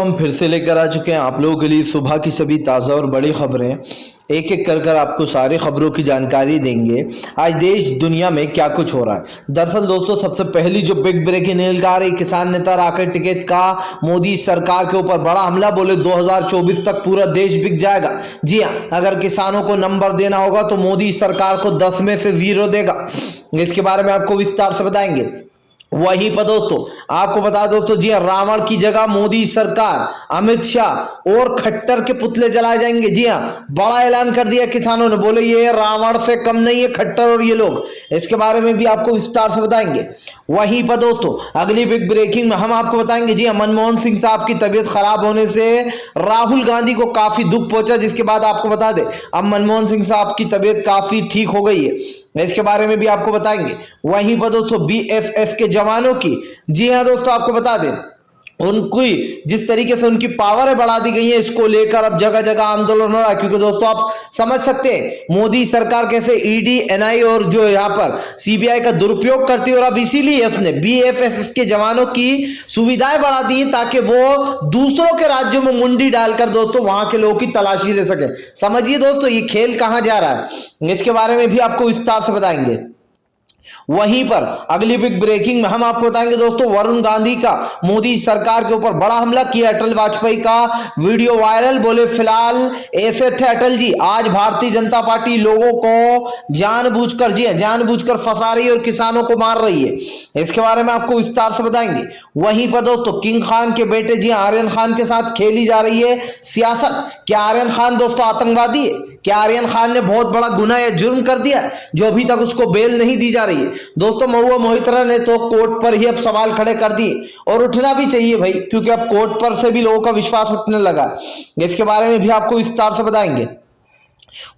हम फिर से लेकर आ चुके हैं आप लोगों के लिए सुबह की सभी ताज़ा और बड़ी खबरें। एक एक कर आपको सारी खबरों की जानकारी देंगे आज देश दुनिया में क्या कुछ हो रहा है। दरअसल दोस्तों, सबसे पहली जो बिग ब्रेकिंग न्यूज़ आ रही, किसान नेता राकेश टिकैत का मोदी सरकार के ऊपर बड़ा हमला, बोले 2024 तक पूरा देश बिक जाएगा। जी हाँ, अगर किसानों को नंबर देना होगा तो मोदी सरकार को 10 में से 0 देगा। इसके बारे में आपको विस्तार से बताएंगे। वहीं पर दोस्तों आपको बता दो तो जी हाँ, रावण की जगह मोदी सरकार, अमित शाह और खट्टर के पुतले जलाए जाएंगे। जी हाँ, बड़ा ऐलान कर दिया किसानों ने, बोले ये रावण से कम नहीं है खट्टर और ये लोग। इसके बारे में भी आपको विस्तार से बताएंगे। वहीं पर दोस्तों अगली बिग ब्रेकिंग में हम आपको बताएंगे, जी हाँ, मनमोहन सिंह साहब की तबीयत खराब होने से राहुल गांधी को काफी दुख पहुंचा, जिसके बाद आपको बता दें अब मनमोहन सिंह साहब की तबीयत काफी ठीक हो गई है। इसके बारे में भी आपको बताएंगे। वहीं पर दोस्तों बीएसएफ के जवानों की, जी हाँ दोस्तों, आपको बता दें उनकी जिस तरीके से उनकी पावर बढ़ा दी गई है, इसको लेकर अब जगह जगह आंदोलन हो रहा है। क्योंकि दोस्तों आप समझ सकते हैं मोदी सरकार कैसे ईडी, एनआई और जो यहाँ पर सीबीआई का दुरुपयोग करती है, और अब इसीलिए उसने बीएसएफ के जवानों की सुविधाएं बढ़ा दी ताकि वो दूसरों के राज्यों में मुंडी डालकर दोस्तों वहां के लोगों की तलाशी ले सके। समझिए दोस्तों ये खेल कहां जा रहा है, इसके बारे में भी आपको विस्तार से बताएंगे। वहीं पर अगली बिग ब्रेकिंग में हम आपको बताएंगे दोस्तों, वरुण गांधी का मोदी सरकार के ऊपर बड़ा हमला किया। अटल वाजपेयी का वीडियो वायरल, बोले फिलहाल ऐसे थे अटल जी, आज भारतीय जनता पार्टी लोगों को जानबूझकर, जी जानबूझकर फंसा रही है और किसानों को मार रही है। इसके बारे में आपको विस्तार से बताएंगे। वहीं पर दोस्तों किंग खान के बेटे, जी आर्यन खान के साथ खेली जा रही है सियासत। क्या आर्यन खान दोस्तों आतंकवादी है? क्या आर्यन खान ने बहुत बड़ा गुनाह या जुर्म कर दिया जो अभी तक उसको बेल नहीं दी जा रही है? दोस्तों महुआ मोहित्रा ने तो कोर्ट पर ही अब सवाल खड़े कर दिए, और उठना भी चाहिए भाई, क्योंकि अब कोर्ट पर से भी लोगों का विश्वास उठने लगा। इसके बारे में भी आपको विस्तार से बताएंगे।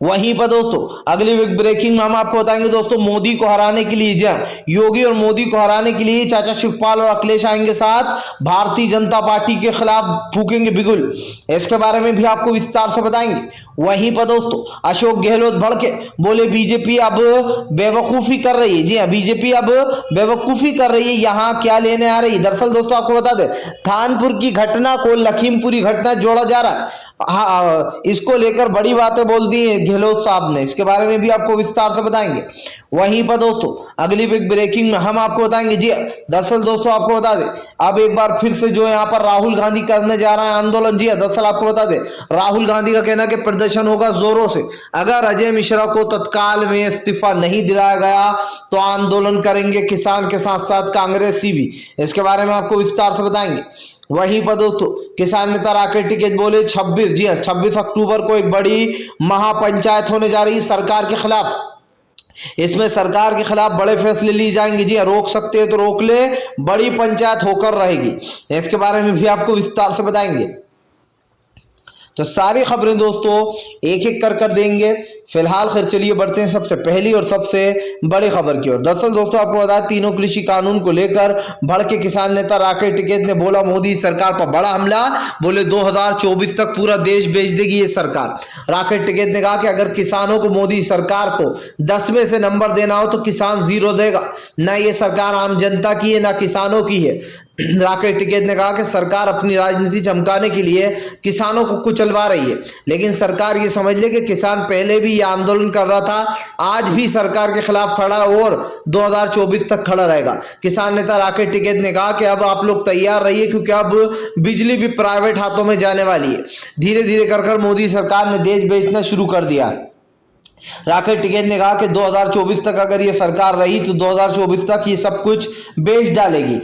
वहीं पर दोस्तों अगली बिग ब्रेकिंग में हम आपको बताएंगे दोस्तों, मोदी को हराने के लिए, योगी और मोदी को हराने के लिए चाचा शिवपाल और अखिलेश आएंगे साथ, भारतीय जनता पार्टी के खिलाफ फूकेंगे बिगुल। इसके बारे में भी आपको विस्तार से बताएंगे। वहीं पर दोस्तों अशोक गहलोत भड़के, बोले बीजेपी अब बेवकूफी कर रही है। जी हाँ, बीजेपी अब बेवकूफी कर रही है, यहाँ क्या लेने आ रही है। दरअसल दोस्तों आपको बता दें, थानपुर की घटना को लखीमपुरी घटना जोड़ा जा रहा है। हाँ, इसको लेकर बड़ी बातें बोल दी है गहलोत साहब ने। इसके बारे में भी आपको विस्तार से बताएंगे। वहीं पर दोस्तों अगली बिग ब्रेकिंग में हम आपको बताएंगे, जी दरअसल दोस्तों आपको बता दें अब एक बार फिर से जो यहाँ पर राहुल गांधी करने जा रहा है आंदोलन। जी दरअसल आपको बता दें राहुल गांधी का कहना है कि प्रदर्शन होगा जोरों से, अगर अजय मिश्रा को तत्काल में इस्तीफा नहीं दिलाया गया तो आंदोलन करेंगे किसान के साथ साथ कांग्रेसी भी। इसके बारे में आपको विस्तार से बताएंगे। वहीं पर दोस्तों किसान नेता राकेश टिकैत बोले 26 अक्टूबर को एक बड़ी महापंचायत होने जा रही है सरकार के खिलाफ। इसमें सरकार के खिलाफ बड़े फैसले लिए जाएंगे। जी रोक सकते हैं तो रोक ले, बड़ी पंचायत होकर रहेगी। इसके बारे में भी आपको विस्तार से बताएंगे। तो सारी खबरें दोस्तों एक एक कर देंगे। फिलहाल खैर चलिए बढ़ते हैं सबसे पहली और सबसे बड़ी खबर की ओर। दरअसल दोस्तों आपको बता दें, तीनों कृषि कानून को लेकर भड़के किसान नेता राकेश टिकैत ने बोला मोदी सरकार पर बड़ा हमला, बोले 2024 तक पूरा देश बेच देगी ये सरकार। राकेश टिकैत ने कहा कि अगर किसानों को मोदी सरकार को 10 में से नंबर देना हो तो किसान 0 देगा। ना ये सरकार आम जनता की है ना किसानों की है। राकेश टिकैत ने कहा कि सरकार अपनी राजनीति चमकाने के लिए किसानों को कुचलवा रही है, लेकिन सरकार ये समझ ले कि किसान पहले भी ये आंदोलन कर रहा था, आज भी सरकार के खिलाफ खड़ा और 2024 तक खड़ा रहेगा। किसान नेता राकेश टिकैत ने कहा कि अब आप लोग तैयार रहिए, क्योंकि अब बिजली भी प्राइवेट हाथों में जाने वाली है। धीरे धीरे कर मोदी सरकार ने देश बेचना शुरू कर दिया। राकेश टिकैत ने कहा कि 2024 तक अगर ये सरकार रही तो 2024 तक ये सब कुछ बेच डालेगी,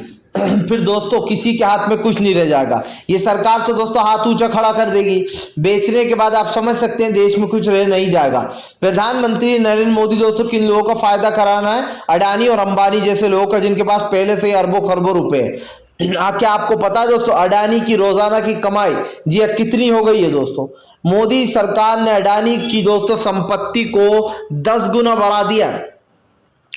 फिर दोस्तों किसी के हाथ में कुछ नहीं रह जाएगा। ये सरकार तो दोस्तों हाथ ऊंचा खड़ा कर देगी। बेचने के बाद आप समझ सकते हैं देश में कुछ रह नहीं जाएगा। प्रधानमंत्री नरेंद्र मोदी दोस्तों किन लोगों का फायदा कराना है? अडानी और अंबानी जैसे लोगों का, जिनके पास पहले से अरबों खरबों रुपए है। क्या आपको पता है दोस्तों अडानी की रोजाना की कमाई जी कितनी हो गई है दोस्तों? मोदी सरकार ने अडानी की दोस्तों संपत्ति को 10 गुना बढ़ा दिया,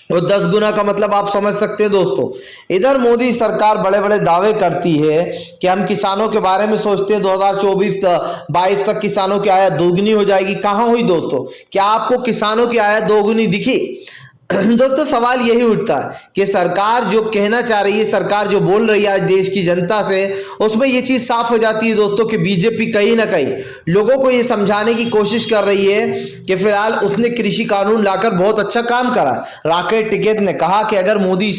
और 10 गुना का मतलब आप समझ सकते हैं दोस्तों। इधर मोदी सरकार बड़े बड़े दावे करती है कि हम किसानों के बारे में सोचते हैं 2024-22 तक किसानों की आय दोगुनी हो जाएगी। कहां हुई दोस्तों? क्या आपको किसानों की आय दोगुनी दिखी? दोस्तों सवाल यही उठता है कि सरकार जो कहना चाह रही है, सरकार जो बोल रही है आज देश की जनता से, उसमें ये चीज साफ हो जाती है दोस्तों कि बीजेपी कहीं ना कहीं लोगों को ये समझाने की कोशिश कर रही है कि फिलहाल उसने कृषि कानून लाकर बहुत अच्छा काम करा। राकेश टिकैत ने कहा कि अगर मोदी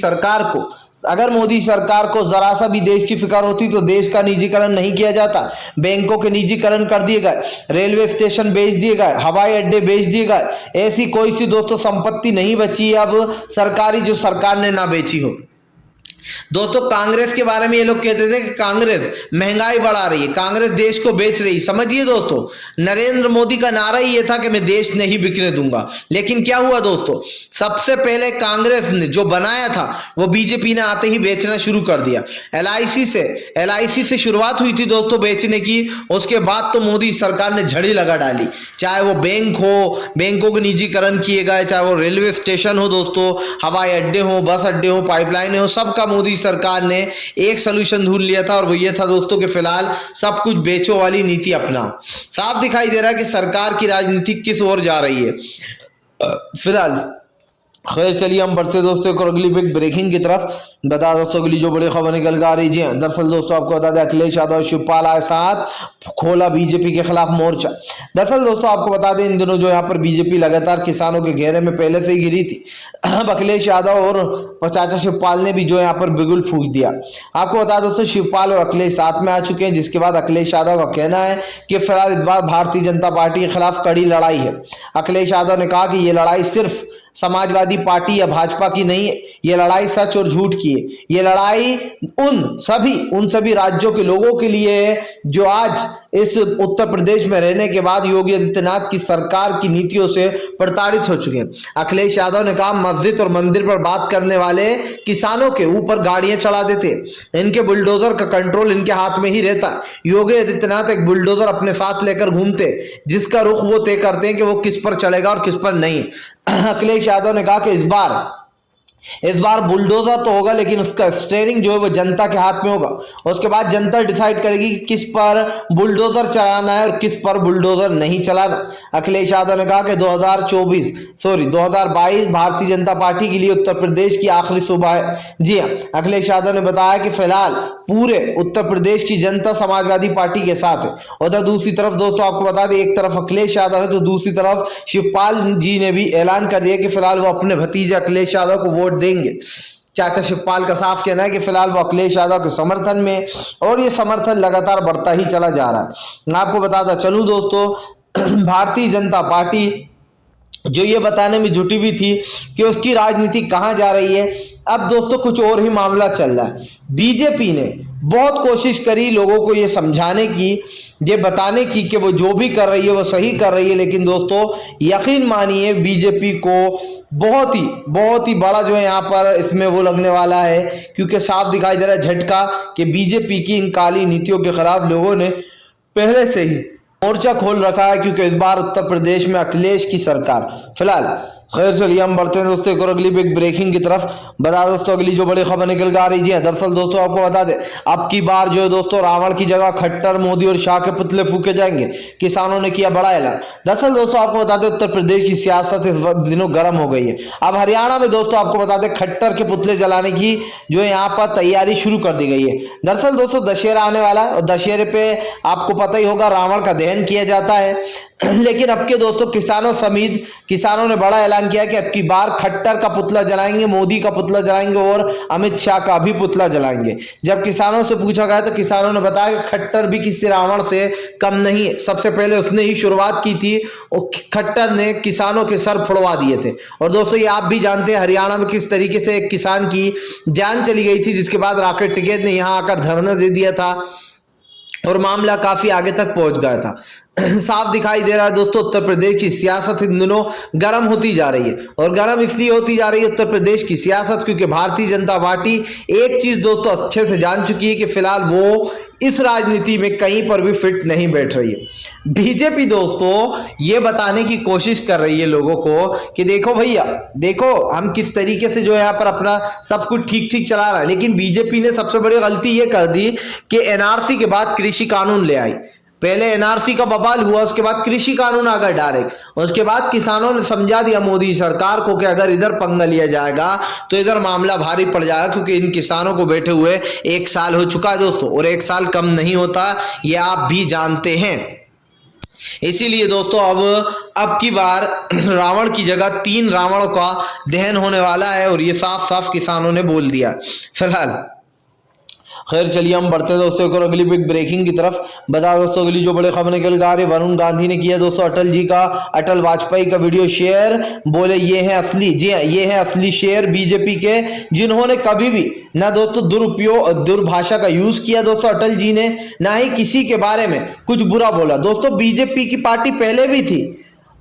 सरकार को जरा सा भी देश की फिक्र होती तो देश का निजीकरण नहीं किया जाता, बैंकों के निजीकरण कर दिए गए, रेलवे स्टेशन बेच दिए गए, हवाई अड्डे बेच दिए गए, ऐसी कोई सी दोस्तों संपत्ति नहीं बची है अब सरकारी जो सरकार ने ना बेची हो। दोस्तों कांग्रेस के बारे में ये लोग कहते थे कि कांग्रेस महंगाई बढ़ा रही है, कांग्रेस देश को बेच रही। समझिए दोस्तों, नरेंद्र मोदी का नारा ही ये था कि मैं देश नहीं बिकने दूंगा, लेकिन क्या हुआ दोस्तों, सबसे पहले कांग्रेस ने जो बनाया था वो बीजेपी ने आते ही बेचना शुरू कर दिया। एलआईसी से शुरुआत हुई थी दोस्तों बेचने की, उसके बाद तो मोदी सरकार ने झड़ी लगा डाली। चाहे वो बैंक हो, बैंकों के निजीकरण किए गए, चाहे वो रेलवे स्टेशन हो दोस्तों, हवाई अड्डे हो, बस अड्डे हो, पाइपलाइन हो, सबका मोदी सरकार ने एक सलूशन ढूंढ लिया था और वो ये था दोस्तों कि फिलहाल सब कुछ बेचो वाली नीति अपनाओ। साफ दिखाई दे रहा है कि सरकार की राजनीति किस ओर जा रही है फिलहाल। खैर चलिए हम बढ़ते दोस्तों एक और अगली बिग ब्रेकिंग की तरफ। बता दोस्तों अगली जो बड़ी खबर निकल कर आ रही है, दरअसल दोस्तों आपको बता दें अखिलेश यादव शिवपाल आए साथ, खोला बीजेपी के खिलाफ मोर्चा। दरअसल दोस्तों आपको बता दें इन दिनों जो यहाँ पर बीजेपी लगातार किसानों के घेरे में पहले से ही गिरी थी। अब अखिलेश यादव और चाचा शिवपाल ने भी जो यहाँ पर बिगुल फूंक दिया। आपको बता दोस्तों शिवपाल और अखिलेश साथ में आ चुके हैं, जिसके बाद अखिलेश यादव का कहना है कि फिलहाल इस बार भारतीय जनता पार्टी के खिलाफ कड़ी लड़ाई है। अखिलेश यादव ने कहा कि ये लड़ाई सिर्फ समाजवादी पार्टी या भाजपा की नहीं है, ये लड़ाई सच और झूठ की है। ये लड़ाई उन सभी राज्यों के लोगों के लिए है जो आज इस उत्तर प्रदेश में रहने के बाद योगी आदित्यनाथ की सरकार की नीतियों से प्रताड़ित हो चुके हैं। अखिलेश यादव ने कहा मस्जिद और मंदिर पर बात करने वाले किसानों के ऊपर गाड़ियां चढ़ा देते, इनके बुलडोजर का कंट्रोल इनके हाथ में ही रहता। योगी आदित्यनाथ एक बुलडोजर अपने साथ लेकर घूमते, जिसका रुख वो तय करते हैं कि वो किस पर चलेगा और किस पर नहीं। अखिलेश यादव ने कहा कि इस बार बुलडोजर तो होगा, लेकिन उसका स्टीयरिंग जो है वो जनता के हाथ में होगा। उसके बाद जनता डिसाइड करेगी कि किस पर बुलडोजर चलाना है और किस पर बुलडोजर नहीं चलाना। अखिलेश यादव ने कहा कि 2022 भारतीय जनता पार्टी के लिए उत्तर प्रदेश की आखिरी सुबह है। जी हाँ, अखिलेश यादव ने बताया कि फिलहाल पूरे उत्तर प्रदेश की जनता समाजवादी पार्टी के साथ है। उधर दूसरी तरफ दोस्तों आपको बता दें एक तरफ अखिलेश यादव है तो दूसरी तरफ शिवपाल जी ने भी ऐलान कर दिया कि फिलहाल वो अपने भतीजे अखिलेश यादव को वोट देंगे। चाचा शिवपाल का साफ कहना है कि फिलहाल वो अखिलेश यादव के समर्थन में, और ये समर्थन लगातार बढ़ता ही चला जा रहा है। मैं आपको बताता चलूं दोस्तों, भारतीय जनता पार्टी जो ये बताने में जुटी हुई थी कि उसकी राजनीति कहां जा रही है, अब दोस्तों कुछ और ही मामला चल रहा है। बीजेपी ने बहुत कोशिश करी लोगों को ये समझाने की, ये बताने की कि वो जो भी कर रही है वो सही कर रही है, लेकिन दोस्तों यकीन मानिए बीजेपी को बहुत ही बड़ा जो है यहाँ पर इसमें वो लगने वाला है, क्योंकि साफ दिखाई दे रहा है झटका कि बीजेपी की इन काली नीतियों के खिलाफ लोगों ने पहले से ही मोर्चा खोल रखा है, क्योंकि इस बार उत्तर प्रदेश में अखिलेश की सरकार फिलहाल। खैर चलिए हम बढ़ते हैं दोस्तों एक और अगली बिग ब्रेकिंग की तरफ। बता दोस्तों अगली जो बड़ी खबर निकल कर आ रही है, दरअसल दोस्तों आपको बता दें अब की बार जो है दोस्तों रावण की जगह खट्टर, मोदी और शाह के पुतले फूके जाएंगे। किसानों ने किया बड़ा ऐलान। दरअसल दोस्तों आपको बता दें उत्तर प्रदेश की सियासत इस दिनों गर्म हो गई है। अब हरियाणा में दोस्तों आपको बता दें खट्टर के पुतले जलाने की जो है यहाँ पर तैयारी शुरू कर दी गई है। दरअसल दोस्तों दशहरा आने वाला है और दशहरे पे आपको पता ही होगा रावण का दहन किया जाता है, लेकिन अब के दोस्तों किसानों ने बड़ा ऐलान किया कि अब की बार खट्टर का पुतला जलाएंगे, मोदी का पुतला जलाएंगे और अमित शाह का भी पुतला जलाएंगे। जब किसानों से पूछा गया तो किसानों ने बताया कि खट्टर भी किसी रावण से कम नहीं है, सबसे पहले उसने ही शुरुआत की थी और खट्टर ने किसानों के सर फोड़वा दिए थे। और दोस्तों ये आप भी जानते हैं हरियाणा में किस तरीके से एक किसान की जान चली गई थी, जिसके बाद राकेश टिकैत ने यहाँ आकर धरना दे दिया था और मामला काफी आगे तक पहुंच गया था। साफ दिखाई दे रहा है दोस्तों उत्तर प्रदेश की सियासत इन दिनों गर्म होती जा रही है, और गर्म इसलिए होती जा रही है उत्तर प्रदेश की सियासत क्योंकि भारतीय जनता पार्टी एक चीज दोस्तों अच्छे से जान चुकी है कि फिलहाल वो इस राजनीति में कहीं पर भी फिट नहीं बैठ रही है। बीजेपी दोस्तों ये बताने की कोशिश कर रही है लोगों को कि देखो भैया, देखो हम किस तरीके से जो है यहाँ पर अपना सब कुछ ठीक चला रहा है, लेकिन बीजेपी ने सबसे बड़ी गलती ये कर दी कि एनआरसी के बाद कृषि कानून ले आई। पहले एनआरसी का बवाल हुआ, उसके बाद कृषि कानून आ गए डायरेक्ट, उसके बाद किसानों ने समझा दिया मोदी सरकार को कि अगर इधर पंगा लिया जाएगा तो इधर मामला भारी पड़ जाएगा, क्योंकि इन किसानों को बैठे हुए 1 साल हो चुका है दोस्तों, और 1 साल कम नहीं होता, ये आप भी जानते हैं। इसीलिए दोस्तों अब की बार रावण की जगह 3 रावणों का दहन होने वाला है, और ये साफ साफ किसानों ने बोल दिया। फिलहाल खैर चलिए हम बढ़ते हैं दोस्तों एक और अगली बिग ब्रेकिंग की तरफ। बता दोस्तों अगली जो बड़े खबर निकल के आ रही, वरुण गांधी ने किया दोस्तों अटल वाजपेयी का वीडियो शेयर, बोले ये है असली, जी हाँ ये है असली शेयर बीजेपी के, जिन्होंने कभी भी ना दोस्तों दुर्भाषा का यूज किया दोस्तों अटल जी ने, ना ही किसी के बारे में कुछ बुरा बोला। दोस्तों बीजेपी की पार्टी पहले भी थी,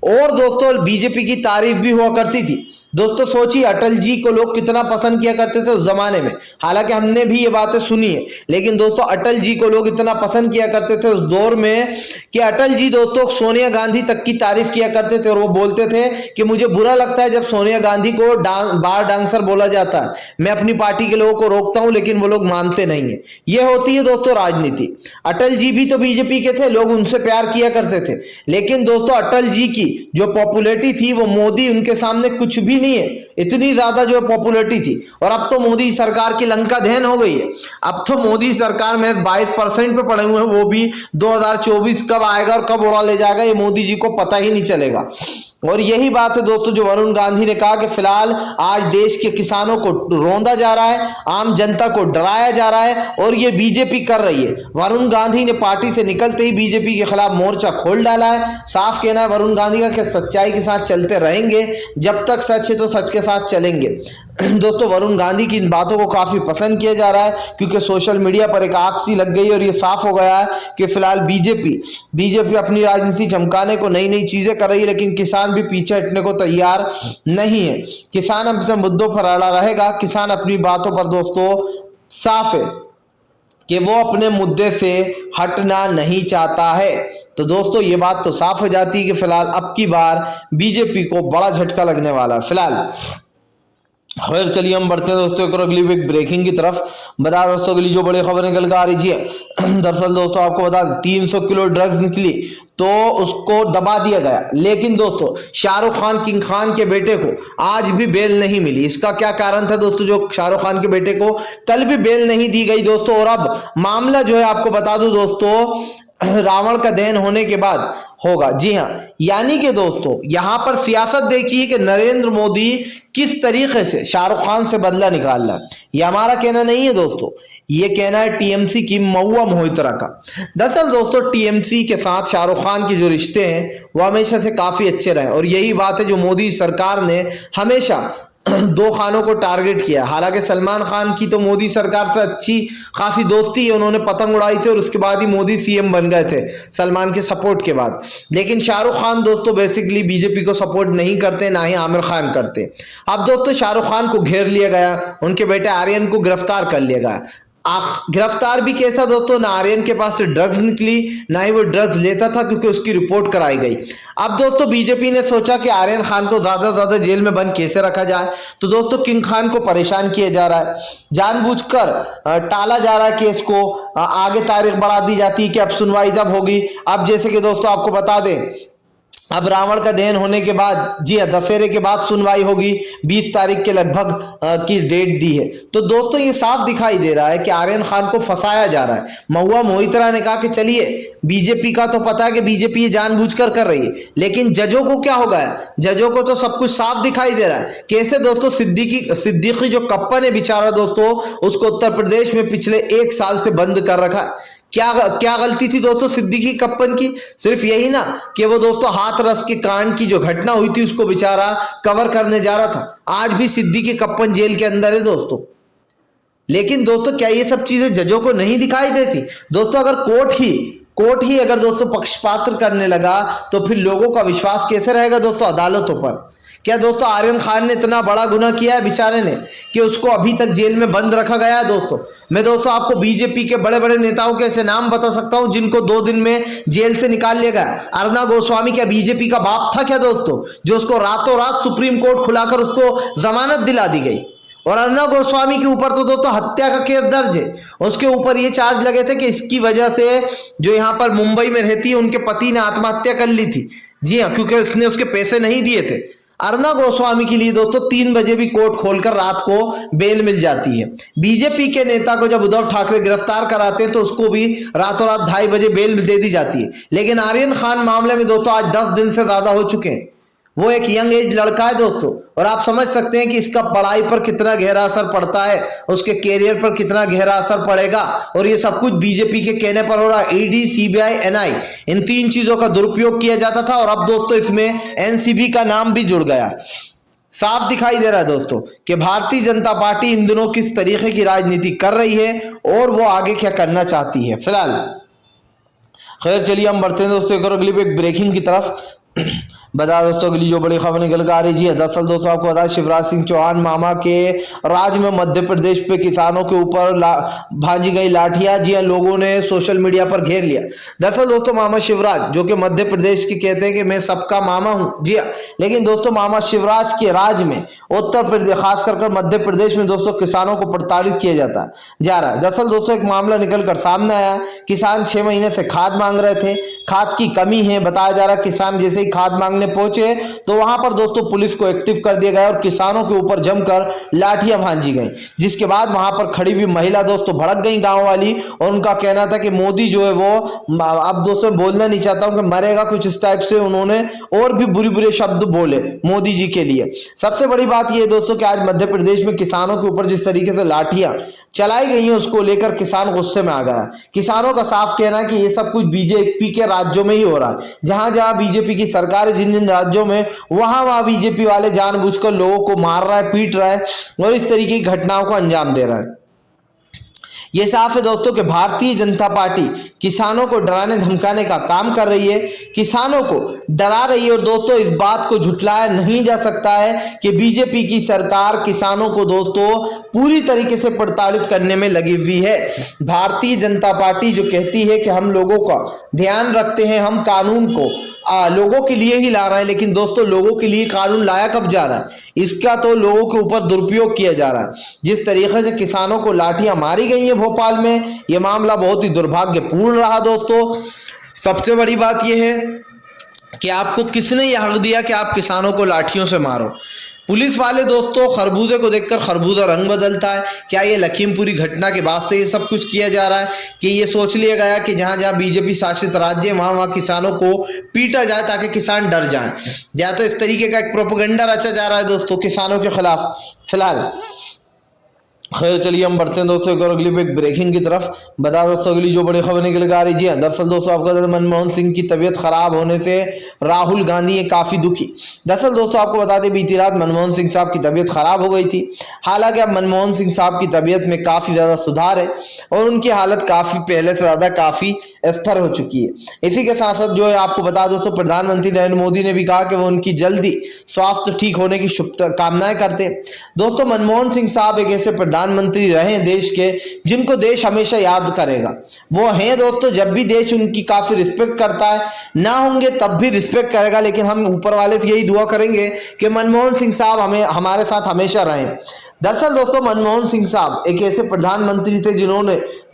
और दोस्तों बीजेपी की तारीफ भी हुआ करती थी। दोस्तों सोचिए अटल जी को लोग कितना पसंद किया करते थे उस जमाने में, हालांकि हमने भी ये बातें सुनी है, लेकिन दोस्तों अटल जी को लोग इतना पसंद किया करते थे उस दौर में कि अटल जी दोस्तों सोनिया गांधी तक की तारीफ किया करते थे, और वो बोलते थे कि मुझे बुरा लगता है जब सोनिया गांधी को बार डांसर बोला जाता है, मैं अपनी पार्टी के लोगों को रोकता हूं लेकिन वो लोग मानते नहीं है। ये होती है दोस्तों राजनीति। अटल जी भी तो बीजेपी के थे, लोग उनसे प्यार किया करते थे, लेकिन दोस्तों अटल जी की जो पॉपुलैरिटी थी वो मोदी उनके सामने कुछ भी नहीं है, इतनी ज्यादा जो पॉपुलैरिटी थी। और अब तो मोदी सरकार की लंका दहन हो गई है, अब तो मोदी सरकार में 22% पे पड़े हुए हैं, वो भी 2024 कब आएगा और कब उड़ा ले जाएगा ये मोदी जी को पता ही नहीं चलेगा। और यही बात है दोस्तों जो वरुण गांधी ने कहा कि फिलहाल आज देश के किसानों को रौंदा जा रहा है, आम जनता को डराया जा रहा है, और ये बीजेपी कर रही है। वरुण गांधी ने पार्टी से निकलते ही बीजेपी के खिलाफ मोर्चा खोल डाला है। साफ कहना है वरुण गांधी का कि सच्चाई के साथ चलते रहेंगे, जब तक सच है तो सच के साथ चलेंगे। दोस्तों वरुण गांधी की इन बातों को काफी पसंद किया जा रहा है, क्योंकि सोशल मीडिया पर एक आग सी लग गई, और ये साफ हो गया है कि फिलहाल बीजेपी अपनी राजनीति चमकाने को नई नई चीजें कर रही है, लेकिन किसान भी पीछे हटने को तैयार नहीं है। किसान अपने मुद्दों पर अड़ा रहेगा। किसान अपनी बातों पर दोस्तों साफ है कि वो अपने मुद्दे से हटना नहीं चाहता है। तो दोस्तों ये बात तो साफ हो जाती है कि फिलहाल अब की बार बीजेपी को बड़ा झटका लगने वाला है। फिलहाल खैर चलिए हम बढ़ते हैं दोस्तों एक और अगली बिग ब्रेकिंग की तरफ। बता दोस्तों अगली जो बड़ी खबर निकल कर आ रही है, दरअसल दोस्तों आपको बता 300 किलो ड्रग्स निकली तो उसको दबा दिया गया, लेकिन दोस्तों शाहरुख खान किंग खान के बेटे को आज भी बेल नहीं मिली। इसका क्या कारण था दोस्तों, जो शाहरुख खान के बेटे को कल भी बेल नहीं दी गई दोस्तों, और अब मामला जो है आपको बता दूं दोस्तों रावण का दहन होने के बाद होगा। जी हाँ, यानी कि दोस्तों यहां पर सियासत देखिए कि नरेंद्र मोदी किस तरीके से शाहरुख खान से बदला निकाल रहा है। यह हमारा कहना नहीं है दोस्तों, ये कहना है टीएमसी की महुआ मोहित्रा का। दरअसल दोस्तों टीएमसी के साथ शाहरुख खान के जो रिश्ते हैं वो हमेशा से काफी अच्छे रहे, और यही बात है जो मोदी सरकार ने हमेशा 2 खानों को टारगेट किया। हालांकि सलमान खान की तो मोदी सरकार से अच्छी खासी दोस्ती है, उन्होंने पतंग उड़ाई थी और उसके बाद ही मोदी सीएम बन गए थे सलमान के सपोर्ट के बाद। लेकिन शाहरुख खान दोस्तों बेसिकली बीजेपी को सपोर्ट नहीं करते, ना ही आमिर खान करते। अब दोस्तों शाहरुख खान को घेर लिया गया, उनके बेटे आर्यन को गिरफ्तार कर लिया गया। गिरफ्तार भी कैसा दोस्तों, ना आर्यन के पास से ड्रग्स निकली, ना ही वो ड्रग्स लेता था क्योंकि उसकी रिपोर्ट कराई गई। अब दोस्तों बीजेपी ने सोचा कि आर्यन खान को ज्यादा से ज्यादा जेल में बंद कैसे रखा जाए, तो दोस्तों किंग खान को परेशान किया जा रहा है, जानबूझकर टाला जा रहा है केस को, आगे तारीख बढ़ा दी जाती है कि अब सुनवाई जब होगी। अब जैसे कि दोस्तों आपको बता दें अब रावण का दहन होने के बाद, जी हाँ दशहरे के बाद सुनवाई होगी, 20 तारीख के लगभग की डेट दी है। तो दोस्तों ये साफ दिखाई दे रहा है कि आर्यन खान को फंसाया जा रहा है। महुआ मोहित्रा ने कहा कि चलिए बीजेपी का तो पता है कि बीजेपी ये जानबूझकर कर रही है, लेकिन जजों को क्या हो गया, जजों को तो सब कुछ साफ दिखाई दे रहा है। कैसे दोस्तों सिद्दीकी जो कप्पन है बेचारा दोस्तों, उसको उत्तर प्रदेश में पिछले 1 साल से बंद कर रखा है। क्या गलती थी दोस्तों सिद्दीकी कप्पन की, सिर्फ यही ना कि वो दोस्तों हाथरस के कांड की जो घटना हुई थी उसको बेचारा कवर करने जा रहा था। आज भी सिद्दीकी कप्पन जेल के अंदर है दोस्तों। लेकिन दोस्तों क्या ये सब चीजें जजों को नहीं दिखाई देती दोस्तों? अगर कोर्ट ही अगर दोस्तों पक्षपात करने लगा तो फिर लोगों का विश्वास कैसे रहेगा दोस्तों अदालतों पर? क्या दोस्तों आर्यन खान ने इतना बड़ा गुनाह किया है बेचारे ने कि उसको अभी तक जेल में बंद रखा गया है दोस्तों? मैं दोस्तों आपको बीजेपी के बड़े बड़े नेताओं के ऐसे नाम बता सकता हूं जिनको 2 दिन में जेल से निकाल लिया गया। अर्णब गोस्वामी क्या बीजेपी का बाप था क्या दोस्तों, जो उसको रातों रात सुप्रीम कोर्ट खुलाकर उसको जमानत दिला दी गई? और अर्णब गोस्वामी के ऊपर तो दोस्तों हत्या का केस दर्ज है। उसके ऊपर ये चार्ज लगे थे कि इसकी वजह से जो यहाँ पर मुंबई में रहती है उनके पति ने आत्महत्या कर ली थी। जी हाँ, क्योंकि उसने उसके पैसे नहीं दिए थे। अर्णब गोस्वामी के लिए दोस्तों 3 बजे भी कोर्ट खोलकर रात को बेल मिल जाती है। बीजेपी के नेता को जब उद्धव ठाकरे गिरफ्तार कराते हैं तो उसको भी रातों रात 2:30 बजे बेल दे दी जाती है। लेकिन आर्यन खान मामले में दोस्तों आज 10 दिन से ज्यादा हो चुके हैं। वो एक यंग एज लड़का है दोस्तों, और आप समझ सकते हैं कि इसका पढ़ाई पर कितना गहरा असर पड़ता है, उसके कैरियर पर कितना गहरा असर पड़ेगा। और ये सब कुछ बीजेपी के कहने पर हो रहा है। ईडी, सीबीआई, एनआई, इन 3 चीजों का दुरुपयोग किया जाता था और अब दोस्तों इसमें एनसीबी का नाम भी जुड़ गया। साफ दिखाई दे रहा है दोस्तों कि भारतीय जनता पार्टी इन दिनों किस तरीके की राजनीति कर रही है और वो आगे क्या करना चाहती है। फिलहाल खैर चलिए हम बढ़ते हैं दोस्तों एक और अगली एक ब्रेकिंग की तरफ। बता दोस्तों अगली जो बड़ी खबर निकल कर आ रही है, दरअसल दोस्तों आपको बता शिवराज सिंह चौहान मामा के राज में मध्य प्रदेश पे किसानों के ऊपर भाजी गई लाठियां। जी हाँ, लोगों ने सोशल मीडिया पर घेर लिया। दरअसल दोस्तों मामा शिवराज जो कि मध्य प्रदेश के कहते हैं कि मैं सबका मामा हूं, जी हाँ, लेकिन दोस्तों मामा शिवराज के राज में उत्तर प्रदेश खासकर मध्य प्रदेश में दोस्तों किसानों को प्रताड़ित किया जाता जा रहा है। दरअसल दोस्तों एक मामला निकल कर सामने आया। किसान 6 महीने से खाद मांग रहे थे, खाद की कमी है बताया जा रहा है। किसान जैसे ही खाद मांगने पहुंचे तो वहां पर दोस्तों पुलिस को एक्टिव कर दिया गया और किसानों के ऊपर जमकर लाठियां भांजी गई, जिसके बाद वहां पर खड़ी हुई महिला दोस्तों भड़क गई गांव वाली, और उनका कहना था कि मोदी जो है वो, अब दोस्तों बोलना नहीं चाहता हूं कि मरेगा, कुछ इस टाइप से उन्होंने और भी बुरे बुरे शब्द बोले मोदी जी के लिए। सबसे बड़ी बात यह दोस्तों कि आज मध्य प्रदेश में किसानों के ऊपर जिस तरीके से लाठियां चलाई गई हैं उसको लेकर किसान गुस्से में आ गया। किसानों का साफ कहना है कि ये सब कुछ बीजेपी के राज्यों में ही हो रहा है। जहां जहां बीजेपी की सरकार है, जिन जिन राज्यों में, वहां वहां बीजेपी वाले जानबूझकर लोगों को मार रहा है, पीट रहा है और इस तरीके की घटनाओं को अंजाम दे रहा है। यह साफ है दोस्तों कि भारतीय जनता पार्टी किसानों को डराने धमकाने का काम कर रही है, किसानों को डरा रही है। और दोस्तों इस बात को झुटलाया नहीं जा सकता है कि बीजेपी की सरकार किसानों को दोस्तों पूरी तरीके से प्रताड़ित करने में लगी हुई है। भारतीय जनता पार्टी जो कहती है कि हम लोगों का ध्यान रखते हैं, हम कानून को लोगों के लिए ही ला रहा है, लेकिन दोस्तों लोगों के लिए कानून लाया कब जा रहा है? इसका तो लोगों के ऊपर दुरुपयोग किया जा रहा है। जिस तरीके से किसानों को लाठियां मारी गई हैं भोपाल में, यह मामला बहुत ही दुर्भाग्यपूर्ण रहा दोस्तों। सबसे बड़ी बात यह है कि आपको किसने यह हक दिया कि आप किसानों को लाठियों से मारो? पुलिस वाले दोस्तों खरबूजे को देखकर खरबूजा रंग बदलता है। क्या ये लखीमपुरी घटना के बाद से ये सब कुछ किया जा रहा है कि ये सोच लिया गया कि जहां जहां बीजेपी शासित राज्य है वहां वहां किसानों को पीटा जाए ताकि किसान डर जाएं? या तो इस तरीके का एक प्रोपेगेंडा रचा जा रहा है दोस्तों किसानों के खिलाफ। फिलहाल खैर चलिए हम बढ़ते हैं दोस्तों एक और अगली एक ब्रेकिंग की तरफ। बता दोस्तों अगली जो बड़ी खबर निकल कर आ रही है, दरअसल दोस्तों आपको मनमोहन सिंह की तबीयत खराब होने से राहुल गांधी है काफी दुखी। दरअसल दोस्तों आपको बता दें बीती रात मनमोहन सिंह साहब की तबीयत खराब हो गई थी। हालांकि अब मनमोहन सिंह साहब की तबीयत में काफी ज्यादा सुधार है और उनकी हालत काफी पहले से ज्यादा काफी स्थिर हो चुकी है। इसी के साथ साथ जो है आपको बता दोस्तों प्रधानमंत्री नरेंद्र मोदी ने भी कहा कि वो उनकी जल्दी स्वास्थ्य ठीक होने की शुभकामनाएं करते हैं। दोस्तों मनमोहन सिंह साहब एक ऐसे प्रधानमंत्री रहे देश के जिनको देश हमेशा याद करेगा। वो हैं दोस्तों, जब भी देश उनकी काफी रिस्पेक्ट करता है, ना होंगे तब भी रिस्पेक्ट करेगा। लेकिन हम ऊपर वाले से यही दुआ करेंगे कि मनमोहन सिंह साहब हमारे साथ हमेशा रहें। दरअसल दोस्तों मनमोहन सिंह साहब एक ऐसे प्रधानमंत्री थे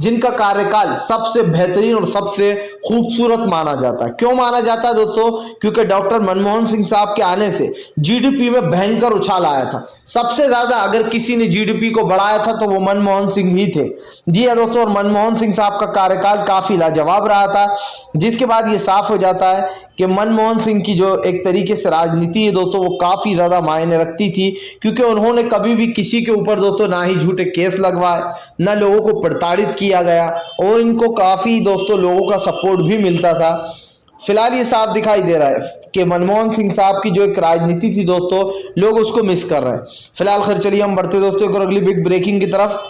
जिनका कार्यकाल सबसे बेहतरीन और सबसे खूबसूरत माना जाता है। क्यों माना जाता है दोस्तों? क्योंकि डॉक्टर मनमोहन सिंह साहब के आने से जीडीपी में भयंकर उछाल आया था। सबसे ज्यादा अगर किसी ने जीडीपी को बढ़ाया था तो वो मनमोहन सिंह ही थे। जी हाँ दोस्तों, और मनमोहन सिंह साहब का कार्यकाल काफी लाजवाब रहा था, जिसके बाद ये साफ हो जाता है कि मनमोहन सिंह की जो एक तरीके से राजनीति है दोस्तों वो काफी ज्यादा मायने रखती थी। क्योंकि उन्होंने कभी भी किसी के ऊपर दोस्तों ना ही झूठे केस लगवाए, ना लोगों को प्रताड़ित किया गया, और इनको काफी दोस्तों लोगों का सपोर्ट भी मिलता था। फिलहाल ये साफ दिखाई दे रहा है कि मनमोहन सिंह साहब की जो एक राजनीति थी दोस्तों लोग उसको मिस कर रहे हैं। फिलहाल खैर चलिए हम बढ़ते दोस्तों एक और अगली बिग ब्रेकिंग की तरफ।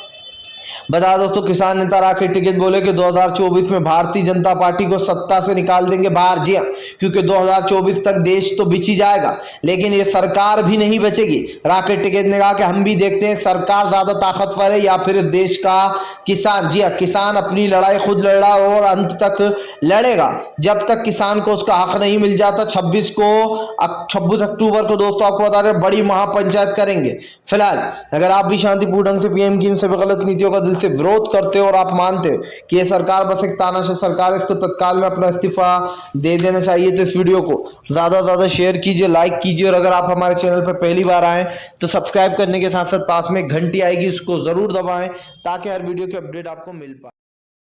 बता दो तो किसान नेता राकेश टिकैत बोले कि 2024 में भारतीय जनता पार्टी को सत्ता से निकाल देंगे बाहर। जी हाँ, क्योंकि 2024 तक देश तो बिच ही जाएगा, लेकिन ये सरकार भी नहीं बचेगी। राकेश टिकैत ने कहा कि हम भी देखते हैं सरकार ज्यादा ताकतवर है या फिर इस देश का किसान। जी हाँ, किसान अपनी लड़ाई खुद लड़ रहा और अंत तक लड़ेगा जब तक किसान को उसका हक नहीं मिल जाता। 26 अक्टूबर को दोस्तों आपको बता रहे बड़ी महापंचायत करेंगे। फिलहाल अगर आप भी शांतिपूर्ण ढंग से पीएम की इन सभी गलत नीतियों का दिल से विरोध करते हो और आप मानते हो कि ये सरकार बस एक तानाशाह सरकार, इसको तत्काल में अपना इस्तीफा दे देना चाहिए, तो इस वीडियो को ज्यादा से ज्यादा शेयर कीजिए, लाइक कीजिए और अगर आप हमारे चैनल पर पहली बार आए तो सब्सक्राइब करने के साथ साथ पास में घंटी आएगी, उसको जरूर दबाएं ताकि हर वीडियो की अपडेट आपको मिल पाए।